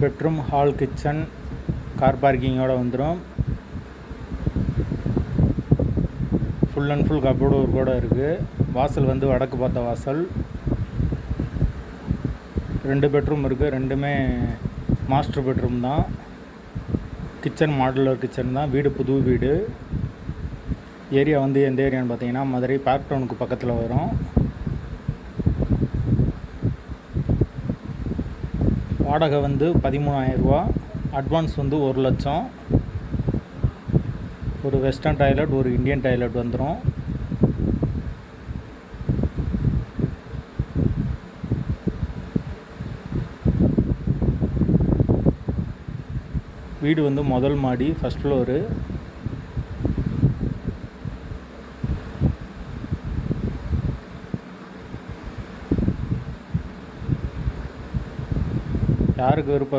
Bedroom, hall, kitchen, car பார்க்கிங்கோடு வந்துடும். Full and full cupboard ஒர்க்கோடு இருக்குது. வாசல் வந்து வடக்கு பார்த்த வாசல். 2 பெட்ரூம் இருக்குது. ரெண்டுமே மாஸ்டர் பெட்ரூம் தான். கிச்சன் மாடுலர் கிச்சன் தான். வீடு புது வீடு. ஏரியா வந்து எந்த ஏரியான்னு பார்த்தீங்கன்னா மதுரை பார்க் டவுனுக்கு பக்கத்தில் வரும். வாடகை வந்து 13,000 ரூபா. அட்வான்ஸ் வந்து 1 லட்சம். ஒரு வெஸ்டர்ன் டாய்லெட், ஒரு இந்தியன் டாய்லெட் வந்துடும். வீடு வந்து முதல் மாடி, ஃபஸ்ட் ஃப்ளோரு. யாருக்கு விருப்பம்